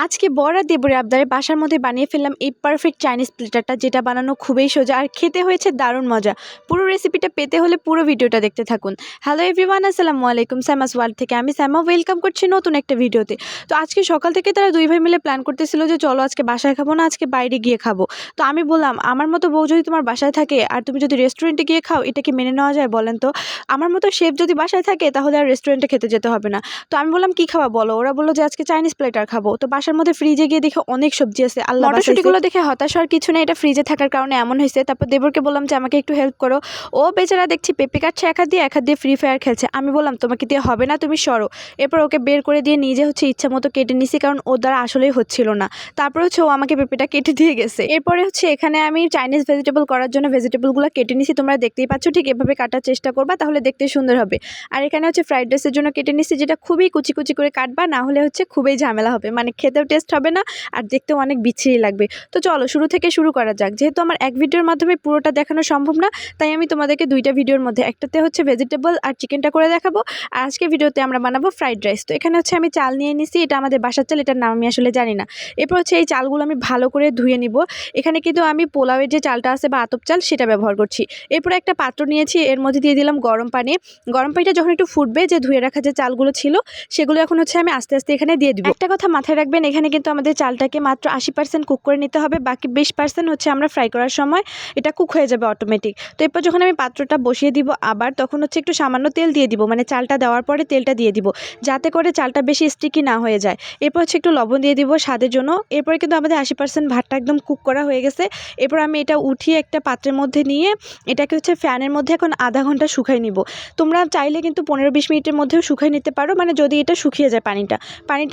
আজকে বড় দেবরে আবদারে বাসার মধ্যে বানিয়ে ফেললাম এই পারফেক্ট চাইনিজ প্লেটারটা, যেটা বানানো খুবই সোজা আর খেতে হয়েছে দারুণ মজা। পুরো রেসিপিটা পেতে হলে পুরো ভিডিওটা দেখতে থাকুন। হ্যালো এভরিওয়ান, আসসালামু আলাইকুম। সাইমাস ওয়ার্ল্ড থেকে আমি সাইমা ওয়েলকাম করছি নতুন একটা ভিডিওতে। তো আজকে সকাল থেকে তারা দুই ভাই মিলে প্ল্যান করতেছিল যে চলো আজকে বাসায় খাবো না, আজকে বাইরে গিয়ে খাবো। তো আমি বললাম, আমার মতো বউ যদি তোমার বাসায় থাকে আর তুমি যদি রেস্টুরেন্টে গিয়ে খাও, এটা কি মেনে নেওয়া যায় বলেন তো? আমার মতো শেফ যদি বাসায় থাকে তাহলে আর রেস্টুরেন্টে খেতে যেতে হবে না। তো আমি বললাম কি খাওয়া বলো? ওরা বললো যে আজকে চাইনিজ প্লেটার খাবো। তো বাসার মধ্যে ফ্রিজে গিয়ে দেখে অনেক সবজি আছে, আল্লাহ মটরশুঁটিগুলো দেখে হতাশ হওয়ার কিছু নেই, এটা ফ্রিজে থাকার কারণে এমন হয়েছে। তারপর দেবরকে বললাম যে আমাকে একটু হেল্প করো। ও বেচারা দেখছি পেঁপে কাটছে এক হাত দিয়ে ফ্রি ফায়ার খেলছে। আমি বললাম তোমাকে দিয়ে হবে না, তুমি সরো। এরপর ওকে বের করে দিয়ে নিজে ইচ্ছা মতো কেটে নিছি, কারণ ওর দ্বারা আসলেই হচ্ছিল না। তারপর ও আমাকে পেঁপেটা কেটে দিয়ে গেছে। এরপরে এখানে আমি চাইনিজ ভেজিটেবল করার জন্য ভেজিটেবলগুলো কেটে নিছি। তোমরা দেখতেই পাচ্ছ, ঠিক এভাবে কাটার চেষ্টা করবা, তাহলে দেখতে সুন্দর হবে। আর এখানে ফ্রাইড রাইসের জন্য কেটে নিছি, যেটা খুবই কুচি কুচি করে কাটবা, না হলে খুবই ঝামেলা হবে, মানে খেতেও টেস্ট হবে না আর দেখতেও অনেক বিচ্ছিরি লাগবে। তো চলো শুরু থেকে শুরু করা যাক। যেহেতু আমার এক ভিডিওর মাধ্যমে পুরোটা দেখানো সম্ভব না, তাই আমি তোমাদেরকে দুইটা ভিডিওর মধ্যে একটাতে ভেজিটেবল আর চিকেনটা করে দেখাবো, আর আজকে ভিডিওতে আমরা বানাবো ফ্রাইড রাইস। তো এখানে আমি চাল নিয়ে নিছি, এটা আমাদের বাসার চাল, এটার নাম আমি আসলে জানি না। এরপর এই চালগুলো আমি ভালো করে ধুয়ে নিব। এখানে কিন্তু আমি পোলাওয়ের যে চালটা আছে বা আতপ চাল, সেটা ব্যবহার করছি। এরপর একটা পাত্র নিয়েছি, এর মধ্যে দিয়ে দিলাম গরম পানি। গরম পানিটা যখন একটু ফুটবে, যে ধুয়ে রাখা যে চালগুলো ছিল সেগুলো এখন আমি আস্তে আস্তে এখানে দিয়ে দিব। একটা কথা মাথায় রাখবেন, এখানে কিন্তু আমাদের চালটাকে মাত্র 80% কুক করে নিতে হবে, বাকি 20% আমরা ফ্রাই করার সময় এটা কুক হয়ে যাবে অটোমেটিক। তো এরপর যখন আমি পাত্রটা বসিয়ে দিব আবার, তখন একটু সামান্য তেল দিয়ে দিব, মানে চালটা দেওয়ার পরে তেলটা দিয়ে দিব, যাতে করে চালটা বেশি স্টিকি না হয়ে যায়। এরপর একটু লবণ দিয়ে দিব স্বাদের জন্য। এরপরে কিন্তু আমাদের 80% ভাতটা একদম কুক করা হয়ে গেছে। এরপর আমি এটা উঠিয়ে একটা পাত্রের মধ্যে নিয়ে এটাকে ফ্যানের মধ্যে এখন আধা ঘন্টা শুকাই নিব। তোমরা চাইলে কিন্তু 15-20 মিনিটের মধ্যেও শুকাই নিতে পারো, মানে যদি এটা শুকিয়ে যায় পানিটা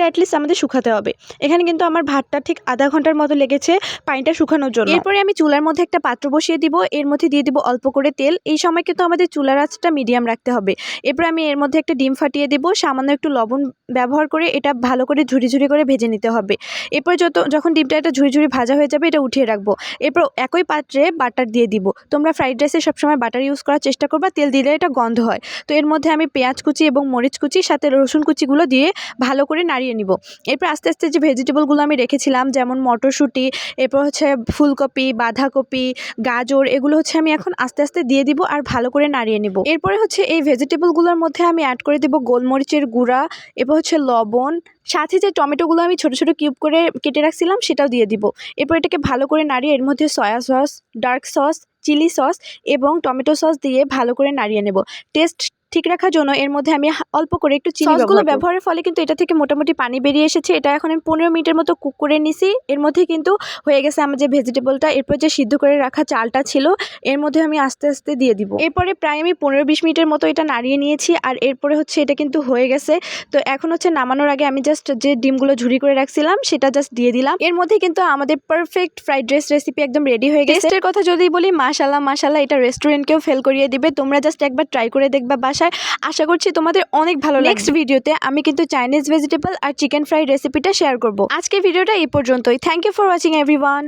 অ্যাটলিস্ট আমাদের শুকাতে হবে। এখানে কিন্তু আমার ভাতটা ঠিক আধা ঘন্টার মতো লেগেছে পানিটা শুকানোর জন্য। এরপরে আমি চুলার মধ্যে একটা পাত্র বসিয়ে দিব, এর মধ্যে দিয়ে দিব অল্প করে তেল। এই সময় কিন্তু আমাদের চুলার আঁচটা মিডিয়াম রাখতে হবে। এরপর আমি এর মধ্যে একটা ডিম ফাটিয়ে দিব, সামান্য একটু লবণ ব্যবহার করে এটা ভালো করে ঝুরি ঝুরি করে ভেজে নিতে হবে। এরপর যখন ডিমটা একটা ঝুরি ঝুরি ভাজা হয়ে যাবে, এটা উঠিয়ে রাখবো। এরপর একই পাত্রে বাটার দিয়ে দিব। তোমরা ফ্রাইড রাইসে সবসময় বাটার ইউজ করার চেষ্টা করবা, তেল দিলে এটা গন্ধ হয়। তো এর মধ্যে আমি পেঁয়াজ কুচি এবং মরিচ কুচি সাথে রসুন কুচিগুলো দিয়ে ভালো করে নাড়িয়ে নিব। এরপর আস্তে আস্তে যে ভেজিটেবলগুলো আমি রেখেছিলাম, যেমন মটরশুঁটি, এরপর ফুলকপি, বাঁধাকপি, গাজর, এগুলো আমি এখন আস্তে আস্তে দিয়ে দিব আর ভালো করে নাড়িয়ে নিব। এরপরে এই ভেজিটেবলগুলোর মধ্যে আমি অ্যাড করে দিব গোলমরিচের গুঁড়া, এরপর লবণ, সাথে যে টমেটোগুলো আমি ছোট ছোট কিউব করে কেটে রাখছিলাম সেটাও দিয়ে দিব। এরপর এটাকে ভালো করে নাড়িয়ে এর মধ্যে soya sauce, dark sauce, chilli sauce এবং টমেটো সস দিয়ে ভালো করে নাড়িয়ে নেব। টেস্ট ঠিক রাখার জন্য এর মধ্যে আমি অল্প করে একটু চিনি ব্যবহারের ফলে কিন্তু এটা থেকে মোটামুটি পানি বেরিয়ে এসেছে। এটা এখন আমি 15 মিনিটের মতো কুক করে নিছি। এর মধ্যে কিন্তু হয়ে গেছে আমার যে ভেজিটেবলটা। এরপর যে সিদ্ধ করে রাখা চালটা ছিল এর মধ্যে আমি আস্তে আস্তে দিয়ে দিব। এরপরে প্রায় আমি 15-20 মিনিটের মতো এটা নাড়িয়ে নিয়েছি, আর এরপরে এটা কিন্তু হয়ে গেছে। তো এখন নামানোর আগে আমি জাস্ট যে ডিমগুলো ঝুরি করে রাখছিলাম সেটা জাস্ট দিয়ে দিলাম। এর মধ্যে কিন্তু আমাদের পারফেক্ট ফ্রাইড রাইস রেসিপি একদম রেডি হয়ে গেছে। টেস্টের কথা যদি বলি, মাশাআল্লাহ মাশাআল্লাহ, এটা রেস্টুরেন্টকেও ফেল করিয়ে দিবে। তোমরা জাস্ট একবার ট্রাই করে দেখবা বাসায়, আশা করছি তোমাদের অনেক ভালো লাগবে। নেক্সট ভিডিওতে আমি কিন্তু চাইনিজ ভেজিটেবল আর চিকেন ফ্রাই রেসিপিটা শেয়ার করব। আজকের ভিডিওটা এই পর্যন্তই। Thank you for watching everyone.